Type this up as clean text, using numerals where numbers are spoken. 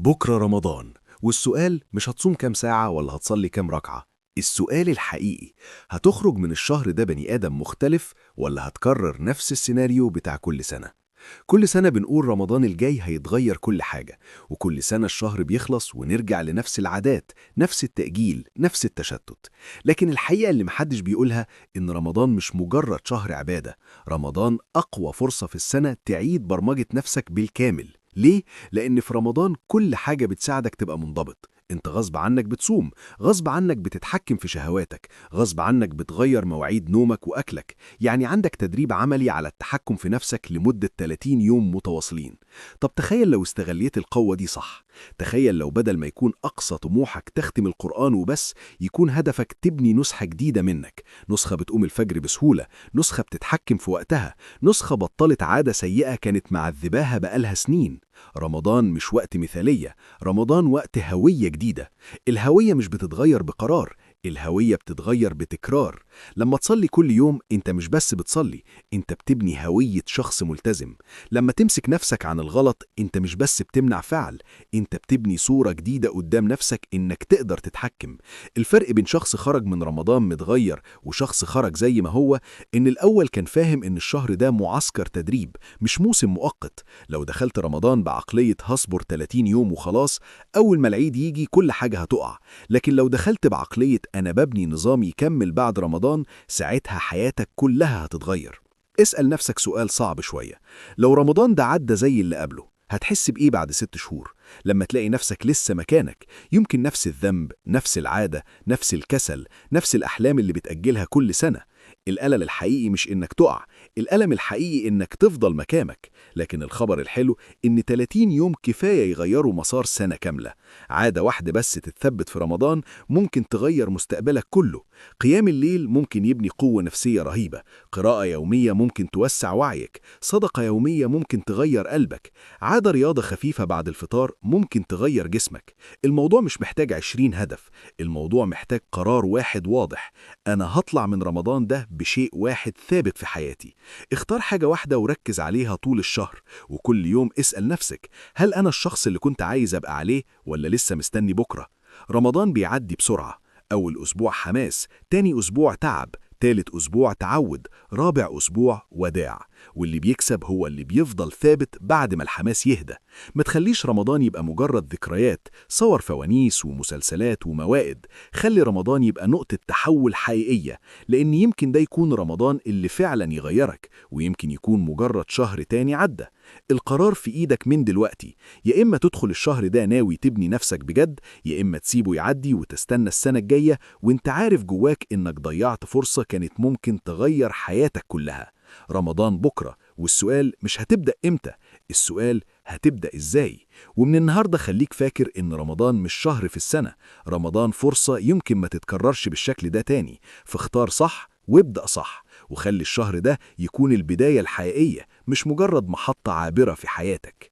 بكرة رمضان، والسؤال مش هتصوم كام ساعة ولا هتصلي كام ركعة. السؤال الحقيقي، هتخرج من الشهر ده بني آدم مختلف ولا هتكرر نفس السيناريو بتاع كل سنة؟ كل سنة بنقول رمضان الجاي هيتغير كل حاجة، وكل سنة الشهر بيخلص ونرجع لنفس العادات، نفس التأجيل، نفس التشتت. لكن الحقيقة اللي محدش بيقولها إن رمضان مش مجرد شهر عبادة، رمضان أقوى فرصة في السنة تعيد برمجة نفسك بالكامل. ليه؟ لأن في رمضان كل حاجة بتساعدك تبقى منضبط. انت غصب عنك بتصوم، غصب عنك بتتحكم في شهواتك، غصب عنك بتغير مواعيد نومك وأكلك. يعني عندك تدريب عملي على التحكم في نفسك لمدة 30 يوم متواصلين. طب تخيل لو استغليت القوة دي صح. تخيل لو بدل ما يكون أقصى طموحك تختم القرآن وبس، يكون هدفك تبني نسخة جديدة منك، نسخة بتقوم الفجر بسهولة، نسخة بتتحكم في وقتها، نسخة بطلت عادة سيئة كانت معذباها بقالها سنين. رمضان مش وقت مثالية، رمضان وقت هوية جديدة. الهوية مش بتتغير بقرار، الهوية بتتغير بتكرار. لما تصلي كل يوم انت مش بس بتصلي، انت بتبني هوية شخص ملتزم. لما تمسك نفسك عن الغلط انت مش بس بتمنع فعل، انت بتبني صورة جديدة قدام نفسك انك تقدر تتحكم. الفرق بين شخص خرج من رمضان متغير وشخص خرج زي ما هو، ان الاول كان فاهم ان الشهر ده معسكر تدريب، مش موسم مؤقت. لو دخلت رمضان بعقلية هصبر 30 يوم وخلاص، اول ما العيد يجي كل حاجة هتقع. لكن لو دخلت بعقلية أنا ببني نظام يكمل بعد رمضان، ساعتها حياتك كلها هتتغير. اسأل نفسك سؤال صعب شوية: لو رمضان ده عدى زي اللي قبله، هتحس بإيه بعد 6 شهور؟ لما تلاقي نفسك لسه مكانك، يمكن نفس الذنب، نفس العادة، نفس الكسل، نفس الأحلام اللي بتأجلها كل سنة. الألم الحقيقي مش إنك تقع، الألم الحقيقي إنك تفضل مكانك. لكن الخبر الحلو إن 30 يوم كفاية يغيروا مسار سنة كاملة. عادة واحدة بس تتثبت في رمضان ممكن تغير مستقبلك كله. قيام الليل ممكن يبني قوة نفسية رهيبة، قراءة يومية ممكن توسع وعيك، صدقة يومية ممكن تغير قلبك، عادة رياضة خفيفة بعد الفطار ممكن تغير جسمك. الموضوع مش محتاج 20 هدف، الموضوع محتاج قرار واحد واضح: أنا هطلع من رمضان ده بشيء واحد ثابت في حياتي. اختار حاجة واحدة وركز عليها طول الشهر، وكل يوم اسأل نفسك: هل أنا الشخص اللي كنت عايز أبقى عليه ولا لسه مستني بكرة؟ رمضان بيعدي بسرعة، أول أسبوع حماس، تاني أسبوع تعب، تالت أسبوع تعود، رابع أسبوع وداع. واللي بيكسب هو اللي بيفضل ثابت بعد ما الحماس يهدى. ما تخليش رمضان يبقى مجرد ذكريات، صور فوانيس ومسلسلات وموائد. خلي رمضان يبقى نقطة تحول حقيقية، لأن يمكن ده يكون رمضان اللي فعلا يغيرك، ويمكن يكون مجرد شهر تاني عدى. القرار في إيدك من دلوقتي: يا إما تدخل الشهر ده ناوي تبني نفسك بجد، يا إما تسيبه يعدي وتستنى السنة الجاية وانت عارف جواك إنك ضيعت فرصة كانت ممكن تغير حياتك كلها. رمضان بكرة، والسؤال مش هتبدأ إمتى، السؤال هتبدأ إزاي. ومن النهاردة خليك فاكر إن رمضان مش شهر في السنة، رمضان فرصة يمكن ما تتكررش بالشكل ده تاني. فاختار صح وابدأ صح، وخلي الشهر ده يكون البداية الحقيقية، مش مجرد محطة عابرة في حياتك.